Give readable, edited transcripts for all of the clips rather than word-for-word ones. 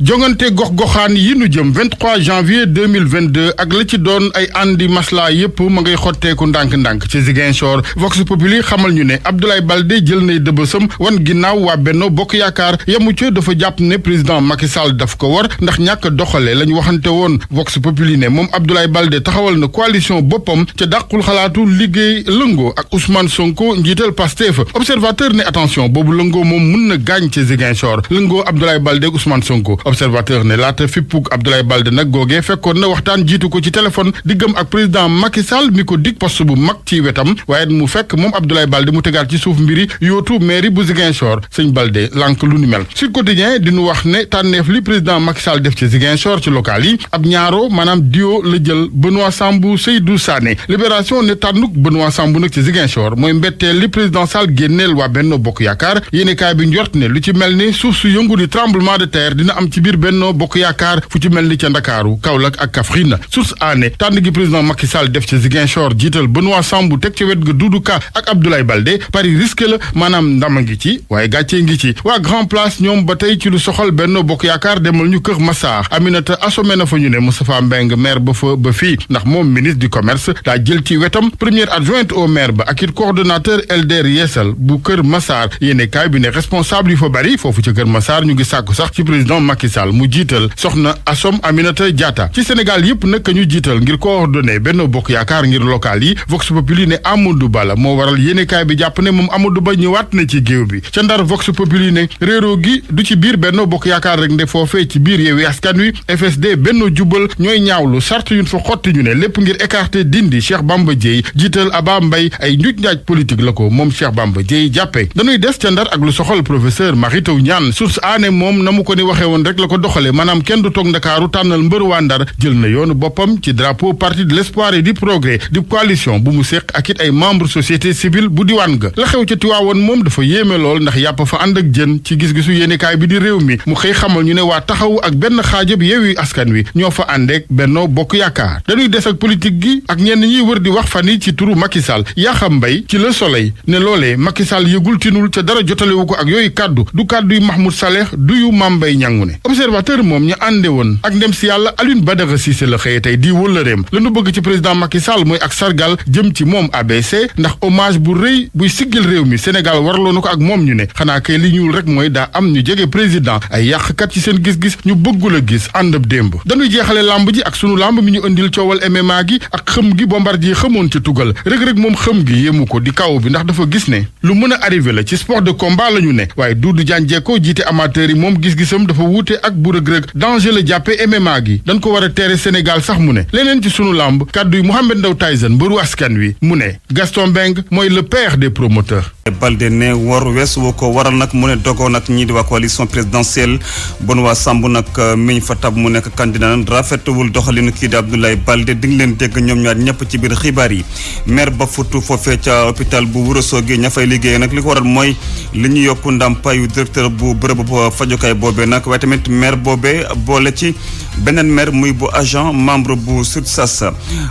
jongante gox-goxaan yi nu jëm 23 janvier 2022 ak la ci doon ay andi masla yépp ma ngay xotteeku ndànk-ndànk ci Ziguinchor Vox Populi xamal ñu ne Abdoulaye Baldé jël nay dëbësam wan ginnaaw waa Benno Bokk Yaakaar yamu ca dafa jàpp ne président Macky Sall daf ko war ndax ñàkk doxale lañu waxante woon Vox Populi ne moom Abdoulaye Baldé taxawal na coalition boppam ca dàqul xalaatu liggéey lëngoo ak Ousmane Sonko njiital Pastef observateur ne attention boobu lëngoo moom mun na gaañ ci Ziguinchor lëngoo Abdoulaye Baldé ak Ousmane Sonko observateur ne laata fippug Abdoulaye Baldé nag googee fekkoon na waxtaan jiitu ko ci téléphone diggam ak président Macky Sall mi ko dig poste bu mag ci wetam waaye mu fekk moom Abdoulaye Baldé mu tegaat ci suuf mbiri yootu mairie bu Ziguinchor sëñ Baldé lànk lu ni mel Sud Quotidien di nu wax ne tànneef li président Macky Sall def ci Ziguinchor ci local yi ab ñaaro maanaam duo la jël Benoît Sambou Seydou Sané Libération ne tànnuk Benoît Sambou nag ci Ziguinchor mooy mbetteel li président Sall génneel waa Benno Bokk Yaakaar yéenekaay bi njort ne lu ci mel ni suuf su yëngu di tremblement de terre dina am ci biir Benno Bokk Yaakaar fu ci mel ni ca Ndakaaru Kaolack ak Kaffrine source aané tànn gi président Macky Sall def ci Ziguinchor jiital Benoît Sambou teg ci wet ga Doudou Ka ak Abdoulaye Baldé pari risqué la maanaam ndama ngi ci waaye gàccee ngi ci waa Grand Place ñoom ba tey ci lu soxal Benno Bokk Yaakaar demal ñu Kër Massar Aminata Assomé na fa ñu ne Moustapha Mbeng maire ba fa ba fii ndax moom ministre du commerce daa jël ci wetam première adjointe au maire ba ak it coordonnateur LDR Yeesal bu Kër Massar yéene kaay bi ne responsable yu fa bari foofu ci Kër Massar ñu ngi sàkku sax ci président Macky Sall mu jiital soxna Assom Aminata Diatta ci Sénégal yépp nag ñu jiital ngir coordonné Benno Bokk Yaakaar ngir local yi Vox Populi ne Amadou Ba la moo waral yéene kaay bi jàpp ne moom Amadou Ba ñëwaat na ci géew bi ca Ndar Vox Populi ne réeroo gi du ci biir Benno Bokk Yaakaar rek nde foofee ci biir Yewwi Askan Wi FSD Benno Jubal ñooy ñaawlu sart yuñ fa xotti ñu ne lépp ngir écarter dindi Cheikh Bamba Dièye jiital Aba Mbaye ay njuuj njaaj politique la ko moom Cheikh Bamba Dièye jàppee dañuy des ca Ndar ak lu soxal professeur Mary Teuw Niane source aané moom na mu ko ni waxee woon rek la ko doxale maanaam kenn du toog Ndakaaru tànnal mbër waa Ndar jël na yoonu boppam ci drapeau parti de l'espoir et du progrès di coalition bu mu séq ak it ay membre société civile bu diwaan ga la xew ca Tiwaawoon moom dafa yéeme lool ndax yàpp fa ànd ak jën ci gis-gisu yéenekaay bi di réew mi mu xëy xamal ñu ne waa taxawu ak benn xaajab Yewwi Askan Wi ñoo fa àndeek Benno Bokk Yaakaar dañuy des ak politique gi ak ñenn ñiy wër di wax fan yi ci turu Macky Sall Yakham Mbaye ci Le Soleil ne loolee Macky Sall yëgul tinul ca dara jotalewu ko ak yooyu kàddu du kàddu yu Mahmoud Saleh du yu Mame Mbaye Niang ne observateur moom ñu ànde woon ak ndem si yàlla Alioune Badara Cissé la xëye tey di wëllëreem la nu bëgg ci président Macky Sall mooy ak sargal jëm ci moom ABC ndax hommage bu rëy buy siggil réew mi Sénégal warloo na ko ak moom ñu ne xanaa kay li ñuul rek mooy daa am ñu jege président ay yàqkat ci seen gis-gis ñu bëggul a gis àndab démb dañuy jeexale lamb ji ak sunu lamb mi ñu indil coowal MMA gi ak xëm gi Bombardier xamoon ci tugal rëg-rëg moom xëm gi yéemu ko di kaw bi ndax dafa gis ne lu mën a arrivé la ci sport de combat la ñu ne waaye Doudou Diagne Diecko jiite amateur yi moom gis-gisam dafa wuute ak bu rëg-rëg danger la jàppe MMA gi dañ ko war a teere Sénégal sax mu ne leneen ci sunu lamb kàddu yi Mohamed Ndao Tyson mbëru askan wi mu ne Gaston Mbengue mooy le père des promoteurs. Baldé ne war weesu woo ko waral nag mu ne dogoo nag ñii di waa coalition présidentielle Benoît Sambou nag miñ fa tab mu nekk candidat rafetewul doxalinu kii di Abdoulaye Baldé di nga leen dégg ñoom ñaar ñëpp ci biir xibaar yi maire ba futu foofee ca hôpital bu Ourossogui ña fay liggéey nag li ko waral mooy li ñu yokk ndàmpaayu directeur bu bërëb fajukaay boobee nag waaye tamit maire boobee boole ci beneen maire muy bu agent membre bu SUTSAS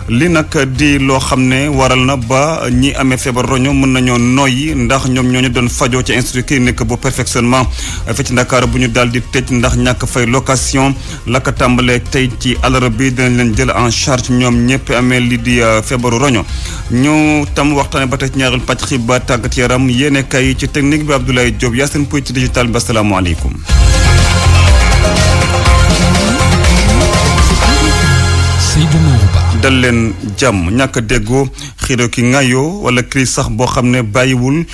li nag di loo xam ne waral na ba ñi amee feebar roño mën nañoo noyyi ndax ñoom ñoo ñu doon fajoo ci institut clinique bu perfectionnement fii ci Ndakaaru bu ñu daal di tëj ndax ñàkk fay location la ko tàmbalee tey ci àllarba bi dinañ leen jël en charge ñoom ñëpp amee li di feebaru roño ñu tam waxtaane ba tey ci ñaareelu pàcc xibaar tàggat yaram yéene kay ci technique bi Abdoulaye Diop Yacine Pouy ci digital bi asalaamaaleykum. dal leen jàmm ñàkk déggoo xiiro ki ngayoo wala crise sax boo xam ne bàyyiwul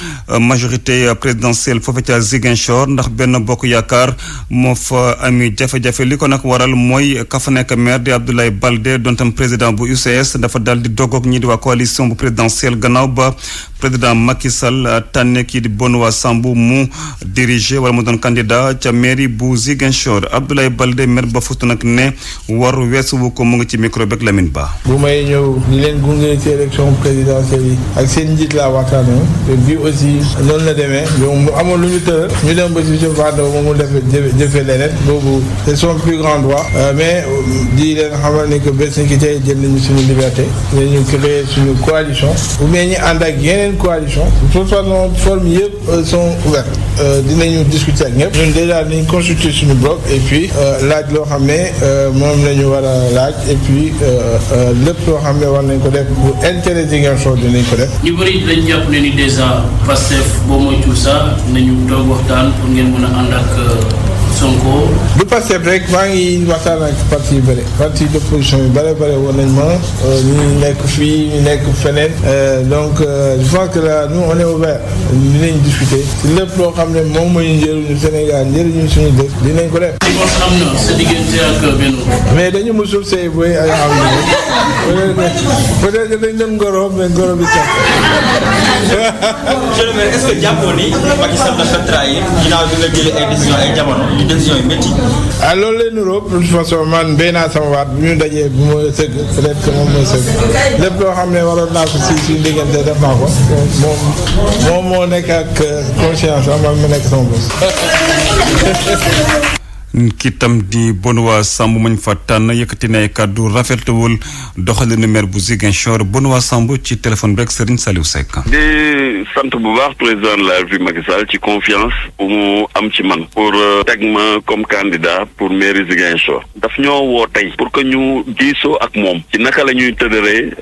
majorité présidentielle foofu ca Ziguinchor ndax benn bokk yaakaar moo fa ami jafe-jafe li ko nag waral mooy ka fa nekk maire di Abdoulaye Baldé doon tam président bu UCS dafa daal di dogoog ñi di waa coalition bu présidentielle gannaaw ba président Macky Sall tànne kii di Benoît Sambou mu diriger wala mu doon candidat ca mairie bu Ziguinchor Abdoulaye Baldé maire ba futu nag ne war weesuwu ko mu ngi ci micro beeg Lamine Ba. bu may ñëw di leen gunge ci élection présidentielle yi ak seen njiit laa waxtaanee te bii aussi noonu la demee donc mu amoon lu ñu tëral ñu dem ba ci jëfandoo moom mu jëfee leneen boobu c'est son plus grand droit mais di leen xamal ni que bés ni ki tey jël nañu suñu liberté dañu créer suñu coalition ou bien ñu ànd ak yeneen coalition de toute façon formes yëpp sont ouvertes dinañu discuter ak ñëpp ñun déjà nañ constituer suñu bloc et puis laaj loo xam ne moom la ñu war a laaj et puis lépp loo xam ne war nañ ko def pour intérêt Ziguinchor dinañ ko def. ñu bëri dañ jàpp ne ni déjà Pastef boo moytuwul sax nañu toog waxtaan pour ngeen mën a ànd ak Sonko. du Pastef rek maa ngi waxtaan ak parti yu bëri parti d'opposition yu bëri woon nañ ma ñu nekk fii ñu nekk feneen donc je pense que là nous on est ouvert dinañ discuter si lépp loo xam ne moom mooy njëriñu Sénégal njëriñu suñu dëkk dinañ ko def. divorce am na sa diggante ak Benno. mais dañu musul sëy booy ay xam ne peut-être que dañ doon ngoro mais ngoro bi sax. monsieur le maire est-ce que jàppoon ni Macky Sall dafa trahir ginnaaw bi nga jëlee ay décision yu métti. loolu lay nuroo de toute façon man béy naa sama waat bu ñu dajee bu ma sëgg peut-être que moom mooy sëgg lépp loo xam ne waroon naa ko si suñu diggante def naa ko moom moo nekk ak conscience am man ma nekk sama bos. ki tam di Benoît Sambou mañ fa tànn yëkkati na ay kàddu rafetluwul doxalinu maire bu Ziguinchor Benoît Sambou ci téléphone bi ak Serigne Saliou Seck. di sant bu baax président de la République Macky Sall ci confiance bu mu am ci man pour teg ma comme candidat pour mairie Ziguinchor daf ñoo woo tey pour que ñu diisoo ak moom ci naka la ñuy tëdëree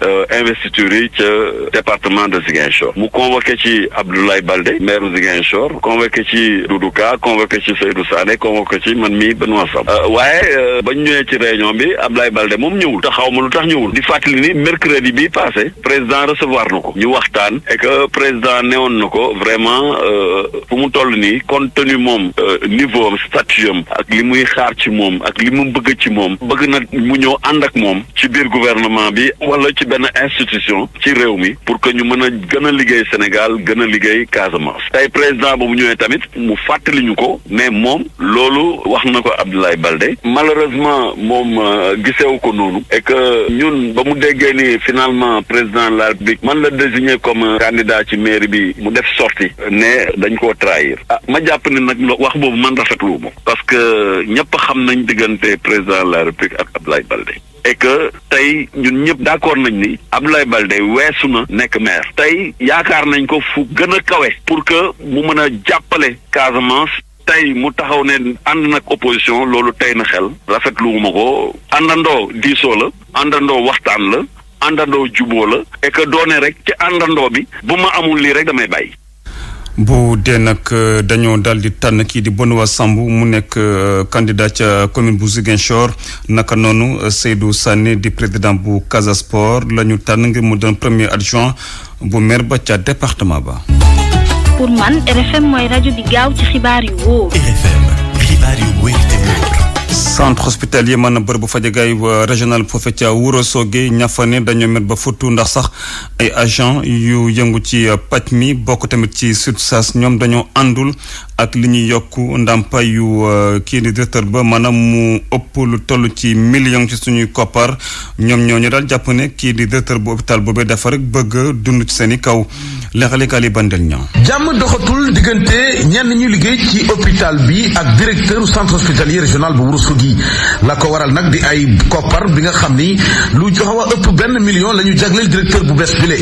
investiture yi ca département de Ziguinchor mu convoqué ci Abdoulaye Baldé maire Ziguinchor convoqué ci Doudou Ka convoqué ci Seydou Sané convoqué ci man mi Benoît Sambou waaye bañ ñëwee ci réunion bi Abdoulaye Baldé moom ñëwul te xaw ma lu tax ñëwul di fàttali ni mercredi bi passé président recevoir na ko ñu waxtaan et que président newoon na ko vraiment fu mu toll nii compte tenu moom niveau am statut am ak li muy xaar ci moom ak li mu bëgg ci moom bëgg na mu ñëw ànd ak moom ci biir gouvernement bi wala ci benn institution ci réew mi pour que ñu mën a gën a liggéey Sénégal gën a liggéey Casamance tey président boobu ñëwee tamit mu fàttali ñu ko mais moom loolu wax na ko Abdoulaye Baldé malheureusement moom gisewu ko noonu et que ñun ba mu déggee ni finalement président de la République man la désigné comme candidat ci mairie bi mu def sortie ne dañ koo trahir ma jàpp ni nag wax boobu man rafetlu ma parce que ñëpp xam nañ diggante président de la République ak Abdoulaye Baldé et que tey ñun ñëpp d'accord nañ ni Abdoulaye Baldé weesu na nekk maire tey yaakaar nañ ko fu gën a kawe pour que mu mën a jàppale Casamance tey mu taxaw ne ànd nag opposition loolu tey na xel rafetlu ma ko àndandoo diisoo la àndandoo waxtaan la àndandoo juboo la et que doone rek ci àndandoo bi bu ma amul lii rek damay bàyyi. bu dee nag dañoo daal di tànn kii di Benoît Sambou mu nekk candidat ca commune bu Ziguinchor naka noonu Seydou Sané di président bu Casa Sport la ñu tànn ngir mu doon premier adjoint bu maire ba ca département ba. pour man RFM mooy rajo bi gaaw ci xibaar yu wóor. RFM xibaar yu wóor te wóor. centre hospitalier maanaam bërëb bu fajukaay régional foofe ca Ourossogui ñafane dañoo met ba futtu ndax sax ay agent yu yëngu ci paj mi bokk tamit ci SUTSAS ñoom dañoo àndul ak li ñuy yokk ndàmpaay yu kii di directeur ba maanaam mu ëpp lu toll ci million ci suñuy koppar ñoom ñooñu daal jàpp ne kii di directeur bu hôpital boobee dafa rek bëgg dund ci seen i kaw leexalikaal yi bandel ñoom. jàmm doxatul diggante ñenn ñu liggéey ci hôpital bi ak directeur centre hospitalier régional bu Ourossogui la ko waral nag di ay koppar bi nga xam ni lu xaw a ëpp 1 million la ñu jagleel directeur bu bees bile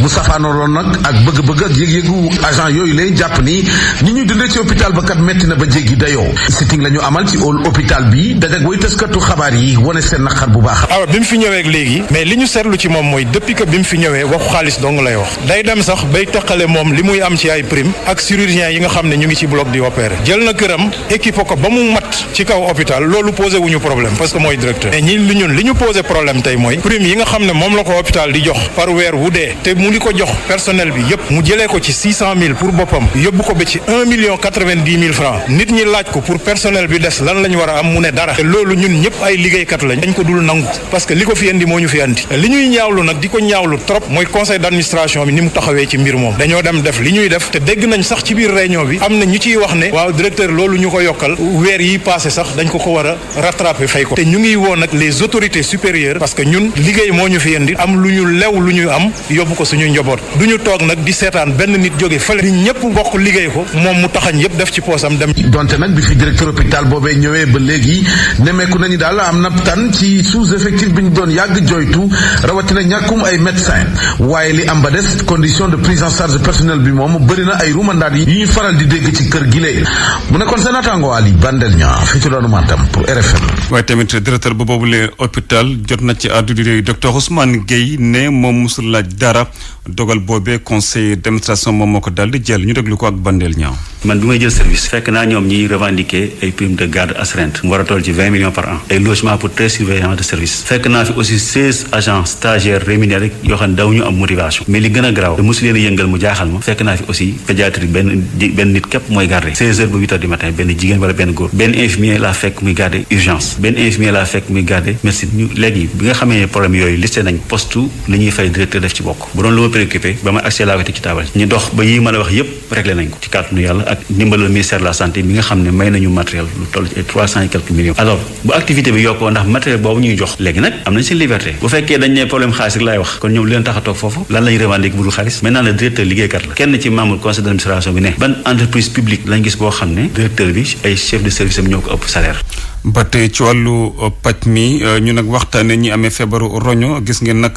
mu safaanooloon nag ak bëgg-bëgg ak yëg-yëgu agent yooyu lay jàpp ni ñi ñuy dundee ci hôpital ba kat metti na ba jéggi dayoo sitting la ñu amal ci hall hôpital bi dajak way tëskatu xabaar yi wane seen naqar bu baax. alors bi mu fi ñëwee léegi mais li ñu seetlu ci moom mooy depuis que bi mu fi ñëwee waxu xaalis dong lay wax day dem sax bay taqale moom li muy am ci ay prime ak chirurgien yi nga xam ne ñu ngi ci bloc di opérer jël na këram équipe ko ba mu mat ci kaw hôpital loolu posé wuñu problème parce que mooy directeur mais ñi li ñu posé problème tey mooy prime yi nga xam ne moom la ko hôpital di jox par weer wu dee te mu di ko jox personnel bi yëpp mu jëlee ko ci 600 000 pour boppam yóbbu ko ba ci 1,90 000 francs nit ñi laaj ko pour personnel bi des lan la ñu war a am mu ne dara te loolu ñun ñëpp ay liggéeykat lañ dañ ko dul nangu parce que li ko fi indi moo ñu fi andi li ñuy ñaawlu nag di ko ñaawlu trop mooy conseil d'administration bi ni mu taxawee ci mbir moom dañoo dem def li ñuy def te dégg nañ sax ci biir réunion bi am na ñu ciy wax ne waaw directeur loolu ñu ko yokkal weer yi passé sax dañ ko war a rattraper fay ko te ñu ngi woo nag les autorités supérieures parce que ñun liggéey moo ñu fi indi am lu ñu lew lu ñu am yóbbu ko suñu njaboot du ñu toog nag di seetaan benn nit jóge fële nit ñëpp bokk liggéey ko moom mu taxañ yëpp def ci poosam dem. donte nag bi fi directeur hôpital boobee ñëwee ba léegi nemmeeku nañu daal am na tan ci sous-effectif bi ñu doon yàgg joytu rawatina ñàkkum ay médecin waaye li am ba des condition de prise en charge personnel bi moom bëri na ay rumandaat yi ñuy faral di dégg ci kër gi lee mu nekkoon seen naataango Ali Bandel ñaa fi ci doonu Matam pour RFM. waaye tamit directeur ba boobule hôpital jot na ci àddu di docteur Ousmane Gueye ne moom musul laaj dara dogal boobee conseil d'administration moom moo ko daal di jël ñu déglu ko ak Bandel ñaaw. man bi may jël service fekk naa ñoom ñiy revendiquer ay prime de garde astreinte mu war a toll ci 20 millions par an ay logement pour 13 surveillants de service fekk naa fi aussi 16 agents stagiaires rémunérés yoo xam ne daw ñu am motivation mais li gën a garaaw te mosu leen a yëngal mu jaaxal ma fekk naa fi aussi pédiatrie benn nit képp mooy garder 16 heures ba 8 heures du matin benn jigéen wala benn góor benn infirmier laa fekk muy garder urgence benn infirmier laa fekk muy garder médecine ñu léegi bi nga xamee problème yooyu listé nañ poste li ñuy fay directeur def ci bokk bu doon lu ma préoccupé ba ma accès laa ko ci taabal ñu dox ba yi ma la wax yépp réglé nañ ko ci kàttanu yàlla ak ndimbalal ministère de la santé mi nga xam ne may nañu matériel lu toll ci 300 et quelques millions alors bu activité bi yokkoo ndax matériel boobu ñuy jox léegi nag am nañ seen liberté bu fekkee dañ ne problème xaalis rek laay wax kon ñoom li leen tax a toog foofu lan lañu revendiquer bu dul xaalis maintenant le directeur liggéeykat la kenn ci membre conseil d'administration bi ne ban entreprise publique lañ gis boo xam ne directeur bi ay chef de service am ñoo ko ëpp salaire. ba tey ci wàllu paj mi ñu nag waxtaane ñi amee feebaru roño gis ngeen nag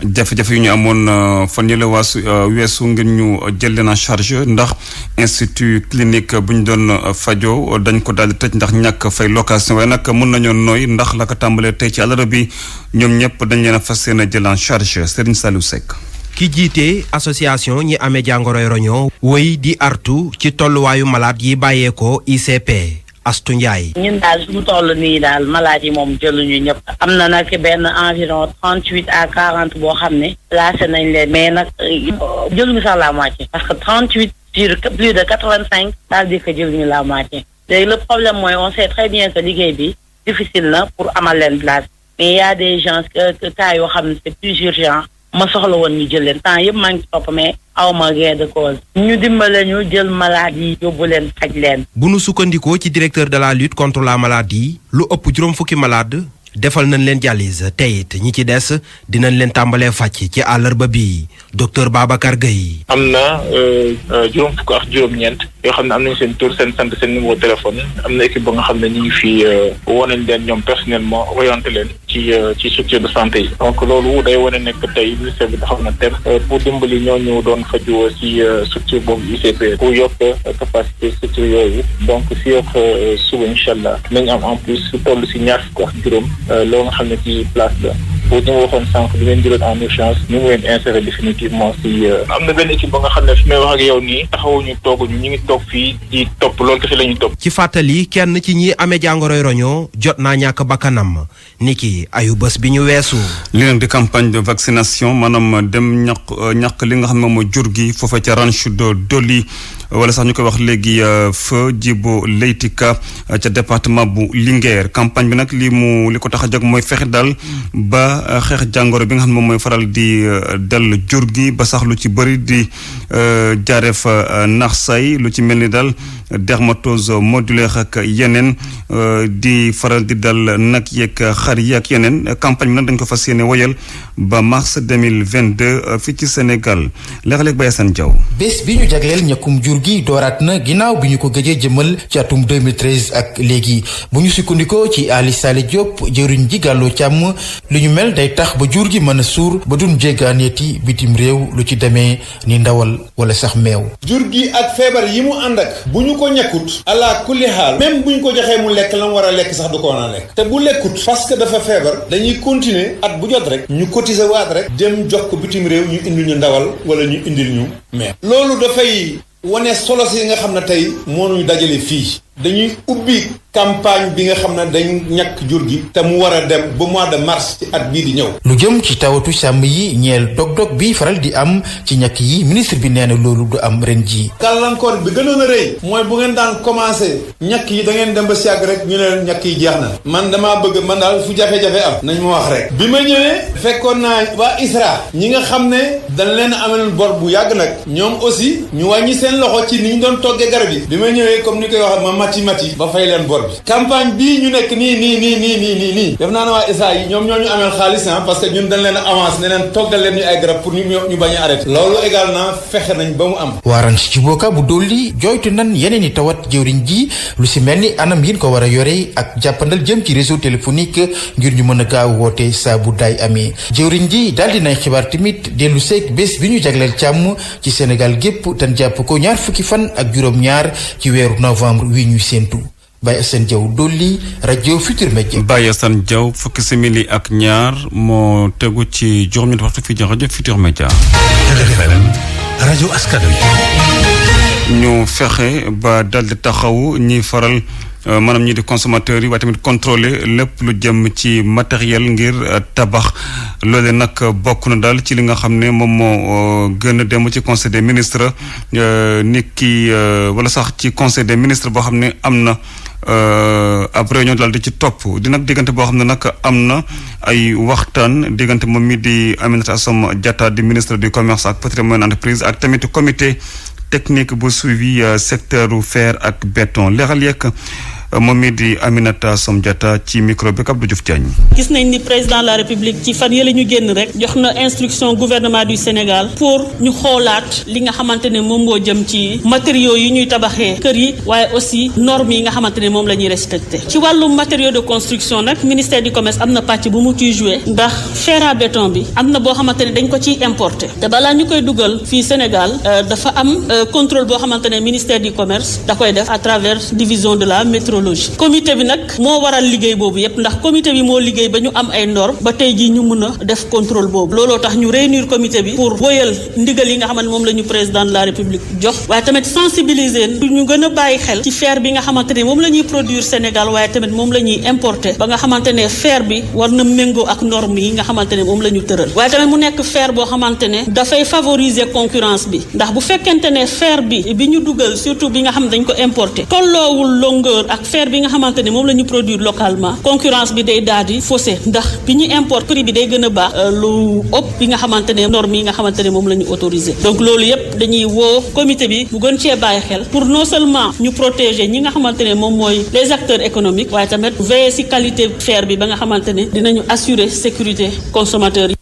jafe-jafe yu ñu amoon fan yële weesu ngir ñu jël leen en charge ndax institut clinique bu ñu doon fajo dañ ko daal di tëj ndax ñàkk fay location waaye nag mun nañoo nooy ndax la ko tàmbalee tey ci àllarba bi ñoom ñëpp dañ leen a fas yéene jël en charge Serigne Saliou Seck. ki jiite association ñi amee jàngoroy roño woy di artu ci tolluwaayu malade yi bàyyeekoo ICP. Astu Ndiaye. ñun daal suñu toll nii daal malade yi moom jëluñu ñëpp. am na nag benn environ 38 à 40 boo xam ne placé nañ leen mais nag jëluñu sax la moitié. parce que 38 sur plus de 85 ça veut dire que jëluñu la moitié. léegi le problème mooy on sait très bien que liggéey bi difficile na pour amal leen place mais y a des gens que cas yoo xam ne c'est plus urgent ma soxla woon ñu jël leen temps yëpp maa ngi topp mais awma gain de cause ñu dimbale ñu jël malade yi yóbbu leen faj leen. bu nu sukkandikoo ci directeur de la lutte contre la maladie lu ëpp juróom fukki malade defal nañ leen dialyse te it ñi ci des dinañ leen tàmbalee faj ci àllarba bi docteur Babacar Gueye. am na juróom fukk ak juróom-ñeent yoo xam ne am nañ seen tur seen sant seen numéro téléphone am na équipe ba nga xam ne ñu ngi fi wonañ leen ñoom personnellement orienté leen ci structure de santé yi. donc loolu day wane nekk tey ministère bi taxaw na tem pour dimbali ñooñu doon faju ci structure boobu ICP pour yokk capacité structure yooyu donc si yokk suba incha allah nañ am en plus su toll si ñaar fukk ak juróom loo nga xam ne ci place la pour ñu waxoon sànq di leen jëloon en urgence ñu ngi leen insérer définitivement si am na benn équipe ba nga xam ne fi may wax ak yow nii taxawuñu tooguñu ñu ngi toog fii di topp loolu kese la ñuy topp. ci fàttali kenn ci ñi amee jàngoroy roño jot naa ñàkk bakkanam niki ayu bés bi ñu weesu. li nag di campagne de vaccination maanaam dem ñàkk li nga xam ne moom mooy jur gi foofa ca ranch de Doli wala sax ñu koy wax léegi feu Djibo Leytika ca département bu Linguère campagne bi nag li ko tax a jóg mooy fexe daal ba xeex jàngoro bi nga xam ne moom mooy faral di dal jur gi ba sax lu ci bëri di jaaree fa nax say lu ci mel ni daal dermatose modulaire ak yeneen di faral di dal nag yeeg xar yi ak yeneen campagne bi nag dañ ko fas yéene woyal ba mars 2022 fii ci Sénégal léeg-léeg Baye Assane Diaw. bés bi ñu jagleel ñàkkum jur gi dooraat na ginnaaw bi ñu ko gëjee jëmal ci atum 2013 ak léegi bu ñu sukkandikoo ci Ali Saleh Diop jëriñ ji gàlloo càmm lu ñu mel day tax ba jur gi mën a suur ba dun jéggaaneeti bitim réew lu ci demee ni ndawal wala sax meew. jur gi ak feebar yi mu ànd ak bu ñu ko ñàkkut ala kulli xaal même bu ñu ko joxee mu lekk la mu war a lekk sax du ko mën a lekk te bu lekkut parce que dafa feebar dañuy continuer at bu jot rek ñu cotiser waat rek dem jox ko bitim réew ñu indil ñu ndawal wala ñu indil ñu meew. loolu dafay wane solo si nga xam ne tey moo ñu dajale fii dañuy ubbi campagne bi nga xam ne dañ ñàkk jur gi te mu war a dem ba mois de mars ci at bii di ñëw. lu jëm ci tawatu sàmm yi ñeel dog-dog bi faral di am ci ñàkk yi ministre bi nee na loolu du am ren ji. gàllankoor bi gënoon a rëy mooy bu ngeen daan commencé ñàkk yi da ngeen dem ba si yàgg rek ñu ne leen ñàkk yi jeex na man damaa bëgg man daal fu jafe-jafe am nañ ma wax rek. bi ma ñëwee fekkoon naa waa ISRA ñi nga xam ne dañ leen amal bor bu yàgg nag ñoom aussi ñu wàññi seen loxo ci ni ñu doon toggee garab yi bi ma ñëwee comme ni koy waxee mati ba fay leen bor bi. campagne bii ñu nekk nii def naa ne waa SA yi ñoom ñoo ñu ameel xaalis parce que ñun dañ leen avance ne leen toggal leen ñu ay garab pour ñu bañ a arrêté. loolu également fexe nañ ba mu am. waaran ci booka bu dolli jooytu nan yeneen i tawat jëwriñ ji lu si mel ni anam yin ko war a yore ak jàppandal jëm ci réseau téléphonique ngir ñu mën a gaaw woote saa bu daay amee jëwriñ ji daal di nay xibaar tamit dellu seeg bés bi ñu jagleel càmm ci Sénégal gépp te jàpp ko 20 fan ak juróom-ñaar ci weeru novembre wi ñuy séentu. Baye Assane Diaw dolli rajo Futur Media. Baye Assane Diaw fukki simili ak ñaar moo tegu ci juróom-ñetti waxtu fii ci rajo Futur Media. RFM rajo askan wi. ñu fexe ba daldi taxaw ñi faral maanaam ñi di consommateurs yi waaye tamit contrôler lépp lu jëm ci matériel ngir tabax loole nag bokk na daal ci li nga xam ne moom moo gën a dem ci conseil des ministres nit ki wala sax ci conseil des ministres boo xam ne am na ab réunion daal di ci topp di nag diggante boo xam ne nag am na ay waxtaan diggante moom mi di Aminata Assome Diatta di ministre du commerce ak patrimoine entreprise ak tamit comité technique bu suivi secteur fer ak béton leeral yeeg moom mii di Aminata Assome Diatta ci micro bi Abdou Diouf Diagne. gis nañ ni président de la république ci fan yële ñu génn rek jox na instruction gouvernement du Sénégal pour ñu xoolaat li nga xamante ne moom moo jëm ci matériaux yi ñuy tabaxee kër yi waaye aussi normes yi nga xamante ne moom la ñuy respecté ci wàllu matériaux de construction nag ministère du commerce am na pàcc bu mu ciy joué ndax fer à béton bi am na boo xamante ne dañ ko ciy importé te balaa ñu koy dugal fii Sénégal dafa am contrôle boo xamante ne ministère du commerce da koy def à travers division de la métrologie. comité bi nag moo waral liggéey boobu yépp ndax comité bi moo liggéey ba ñu am ay normes ba tey jii ñu mën a def contrôle boobu looloo tax ñu réunir comité bi pour woyal ndigal yi nga xamante moom la ñu président de la république jox waaye tamit sensibiliser ñu gën a bàyyi xel ci fer bi nga xamante ne moom la ñuy produire Sénégal waaye tamit moom la ñuy importer ba nga xamante ne fer bi war na méngoo ak normes yi nga xamante ne moom la ñu tëral waaye tamit mu nekk fer boo xamante ne dafay favoriser concurrence bi ndax bu fekkente ne fer bi ñu dugal surtout bi nga xam ne dañ ko importer tolloowul longueur ak fer bi nga xamante ne moom la ñu produire localement concurrence bi day daal di faussé ndax bi ñu import prix bi day gën a baax lu ëpp bi nga xamante ne normes yi nga xamante ne moom la ñu autorisé donc loolu yépp dañuy woo comité bi mu gën cee bàyyi xel pour non seulement ñu protéger ñi nga xamante ne moom mooy les acteurs économiques waaye tamit veiller ci qualité fer bi ba nga xamante ne dinañu assurer sécurité consommateurs yi.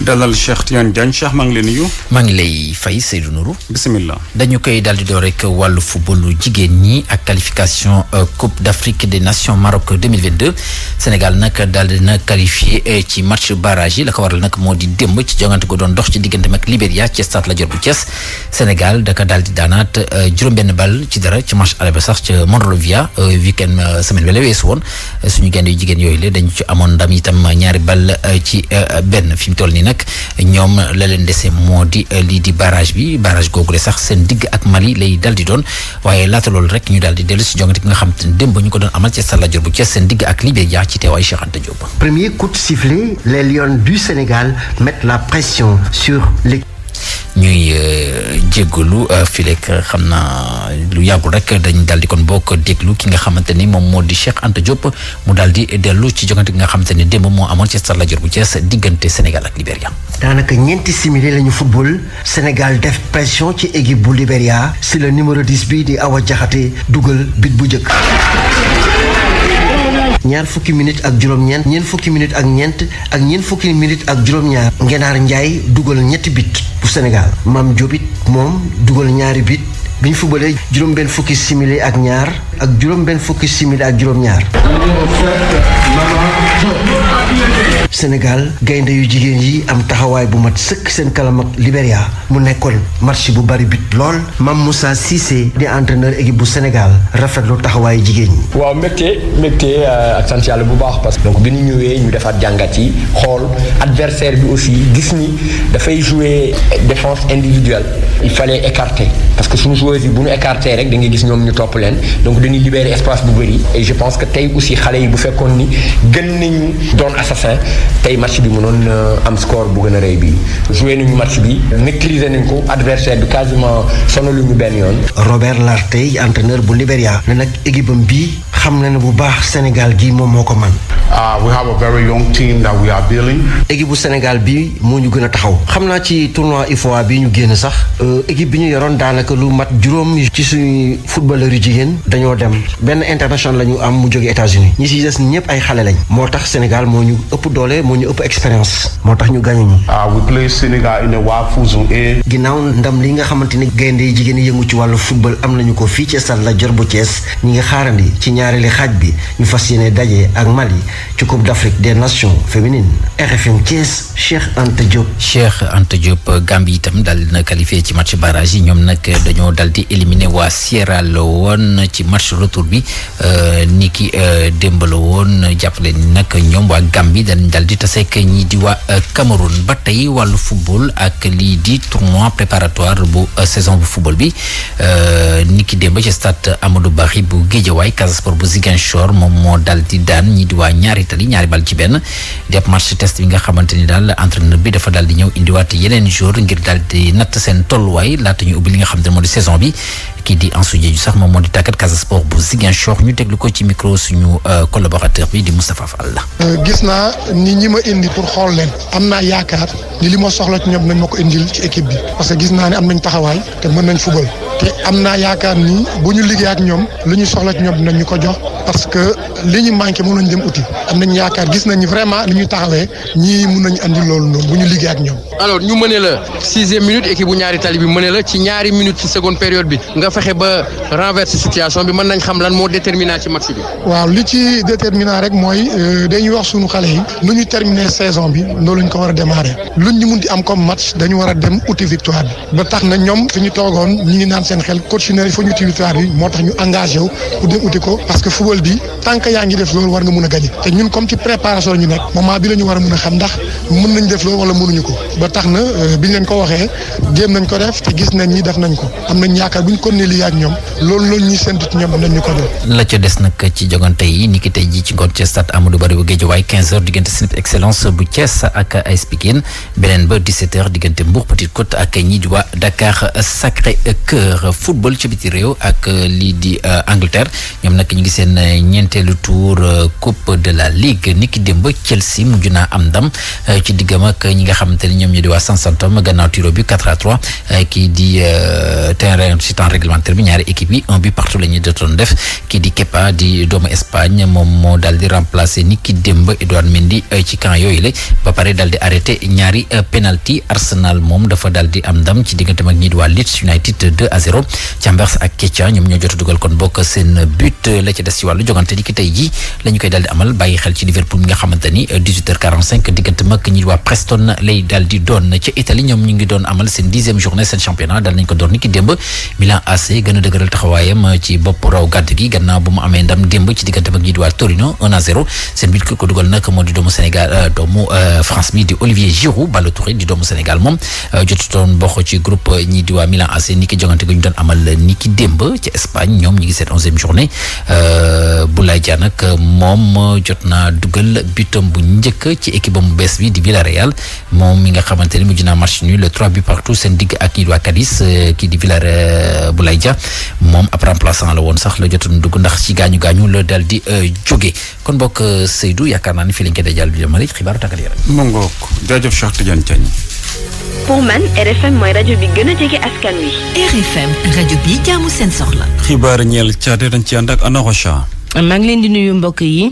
dalal Cheikh Tidiane Diagne Cheikh maa ngi lay nuyu. maa ngi lay fay Seydou Nourou. bisimilah. dañu koy daal di door rek wàllu footballu jigéen ñi ak qualification Coupe d'Afrique des Nations Maroc 2022 Sénégal nag daal di na qualifié ci match barrage yi la ko waral nag moo di démb ci jongante ko doon dox ci diggante ak Libéria ci stade Lat Dior bu Thiès Sénégal daka daal di daanaat juróom-benn bal ci dara ci match aller ba sax ca Monrovia weekend semaine bi la weesu woon suñu gaynde yu jigéen yooyu la dañu ci amoon ndam itam ñaari bal ci benn fi mu toll nii nag ñoom la leen dese moo di lii di barrage bi barrage googu sax seen digg ak Mali lay dal di doon waaye laata loolu rek ñu daal di dellu si jongante ki nga xam te ne démb ñu ko doon amal ci stade Lat Dior bu Thiès seen digg ak Libéria ci teewaay Cheikh Anta Diop. Premier coup de sifflet, les Lions du Sénégal mettent la pression sur les ñuy jéggalu fileek xam naa lu yàggul rek dañ daal di kon bokk déglu ki nga xamante ni moom moo di Cheikh Anta Diop mu daal di dellu ci jogante gi nga xamante ni démb moo amoon ci stade Lat Dior bu Thiès diggante Sénégal ak Libéria. daanaka ñeenti simili lañu football Sénégal def pression ci équipe bu Libéria si le numéro 10 bi di Awa Diakhaté dugal bit bu njëkk. ñaar fukki minutes ak juróom-ñeent ñeent fukki minutes ak ñeent ak ñeent fukki minutes ak juróom-ñaar Ngenaar Njaay dugal ñetti bit bu Sénégal Mam Diop it moom dugal ñaari bit bi ñu fubalee juróom-benn fukki simili ak ñaar ak juróom-benn fukki simili ak juróom-ñaar. Sénégal gaynde yu jigéen yi am taxawaay bu mat sëkk seen kalam ak Libéria mu nekkoon match bu bari bit lool Mam Moussa Cissé di entraîneur équipe bu Sénégal rafetlu taxawaayu jigéen ñi. waaw mbégte ak sant yàlla bu baax parce que donc bi ñu ñëwee ñu defaat jàngat yi xool adversaire bi aussi gis ni dafay jouer défense individuelle il fallait écarter parce que suñu joueurs yi bu ñu écarter rek da ngay gis ñoom ñu topp leen donc dañuy libérer espace bu bëri et je pense que tey aussi xale yi bu fekkoon ni gën nañu doon assassin tey match bi mënoon am score bu gën a rëy bi joué nañu match bi maîtriser nañ ko adversaire bi quasiment sonaluñu benn yoon. Robert Lartey entraîneur bu Libéria ne nag équipe am bii xam na ne bu baax Sénégal gi moom moo ko man. We have a very young team that we are building. équipe bu Sénégal bi moo ñu gën a taxaw xam naa ci tournoi UFOA bi ñu génn sax équipe bi ñu yoroon daanaka lu mat juróom ci suñu footballeur yu jigéen dañoo dem benn international la ñu am mu jóge États-Unis ñi si des ñëpp ay xale lañ moo tax Sénégal moo ñu ëpp doole moo ñu ëpp expérience moo tax ñu gagné ñu. We play Sénégal in the Wafu Zone A. ginnaaw ndam li nga xamante ni gaynde yi jigéen yëngu ci wàllu football am nañu ko fii ci stade Lat Dior bu Thiès ñi nga xaarandi ci ñaareeli xaaj bi ñu fas yéene daje ak Mali ci Coupe d'Afrique des Nations féminines RFM Thiès Cheikh Anta Diop. Cheikh Anta Diop Gambie itam daal dina qualifié ci match barrage yi ñoom nag dañoo dal di éliminé waa Sierra Leone ci match retour bi ni ki démb la woon jàppale ni nag ñoom waa Gambie dañ dal di taseek ñi di waa Cameroun ba tey wàllu football ak lii di tournoi préparatoire bu saison bu football bi ni ki démb ci stade Amadou Barry bu Guédiawaye Casa Sport bu Ziguinchor moom moo dal di daan ñi di waa ñaari tali ñaari bal ci benn di ab match test bi nga xamante ni daal entraîneur bi dafa daal di ñëw indiwaat yeneen jour ngir daal di natt seen tolluwaay laata ñu ubbi li nga xamante ne moo di saison bi kii di Ansou Diédhiou sax moom moo di tàggat Casa Sport bu Ziguinchor ñu déglu ko ci micro suñu collaborateur bi di Moustapha Fall. gis naa ni ñi ma indi pour xool leen am naa yaakaar ni li ma soxla ci ñoom nañ ma ko indil ci équipe bi parce que gis naa ne am nañ taxawaay te mën nañ football te am naa yaakaar ni bu ñu liggéey ak ñoom lu ñu soxla ci ñoom dinañ ñu ko jox parce que li ñu manqué mën nañ dem uti am nañ yaakaar gis nañ vraiment li ñu taxawee ñii mën nañu andi loolu noonu bu ñu liggéey ak ñoom. alors ñu mëne la 6e minute équipe bu ñaari tali bi mëne la ci ñaari minute ci seconde période bi nga fexe ba renverser situation bi mën nañ xam lan moo déterminant ci match bi. waaw li ci déterminant rek mooy dañuy wax suñu xale yi nu ñu terminer saison bi noonu lañ ko war a démarrer luñ ñu mun di am comme match dañu war a dem uti victoire bi ba tax na ñoom fi ñu toogoon ñi ngi naan seen xel coach ne il faut ñu uti victoire bi moo tax ñu engagé wu pour dem uti ko parce que football bi tant que yaa ngi def loolu war nga mun a gagner te ñun comme ci préparation ñu nekk moment bi la ñu war a mun a xam ndax mën nañ def loolu wala mënuñu ko ba tax na biñ leen ko waxee jéem nañ ko def te gis nañ ñi def nañ ko am nañ yaakaar buñ ko ne lii ak ñoom loolu ñuy séntu ci ñoom nañ ñu ko jox. la ca des nag ci jogante yi ni ki tey jii ci ngoon ci stade Amadou Barry bu Guédiawaye 15h diggante Snip Excellence bu Thiès ak AS Pikine beneen ba 17h diggante Mbour Petite Côte ak ñi di waa Dakar Sacré-Cœur football ci biti réew ak lii di Angleterre ñoom nag ñu ngi seen ñeenteelu tour coupe de la ligue ni ki démb Chelsea mujj naa am ndam ci diggam ak ñi nga xamante ni ñoom ñu di waa Southampton gannaaw tiro bi 4-3 kii di terrain ci temps réglementaire bi ñaari équipe yi un but partout la ñuy doon def kii di Kepa di doomu Espagne moom moo daal di remplacer ni ki démb Edouard Mendy ci camp yooyu la ba pare daal di arrêté ñaari penalty Arsenal moom dafa daal di am ndam ci diggante mag ñi di waa Leeds United 2-0 Chambers ak Ketia ñoom ñoo jot a dugal kon bokk seen but la ci des ci wàllu jogante ni ki tey jii la ñu koy daal di amal bàyyi xel ci Liverpool mi nga xamante ni 18h45 diggante mag ñi di waa Preston lay daal di doon ca Italie ñoom ñu ngi doon amal seen 10e journée seen championnat daal nañ ko door ni ki démb Milan AC gën a dëgëral taxawaayam ci bopp raw gàdd gi gannaaw bu mu amee ndam démb ci diggante mag ñi di waa Torino 1-0 seen but ko dugal nag moo di doomu Sénégal doomu France mi di Olivier Giroud Ballo Touré di doomu Sénégal moom jotutoon bokk ci groupe ñi di waa Milan AC ni ki jongante gu ñu doon amal ni ki démb ci Espagne ñoom ñu ngi seen 11e journée Boulaye Dia nag moom jot naa dugal butam bu njëkk ci équipe bu bees bi di Villarreal moom mi nga xamante ni mujj naa match nul 3 buts partout seen digg ak ñi di waa Cadiz kii di Villarreal Boulaye Dia moom ab remplaçant la woon sax la jotoon dugg ndax ci gaañu la daal di jóge kon bokk Seydou yaakaar naa ni fii lañ koy dajal bi jëmale xibaaru tàggat yaram. mu ngoog jaajëf Cheikh Tidiane Diagne. pour man RFM mooy rajo bi gën a jege askan wi. RFM rajo bi jaamu seen soxla. xibaar ñeel caate dañ ci ànd ak Anna Rocha. maa ngi leen di nuyu mbokk yi.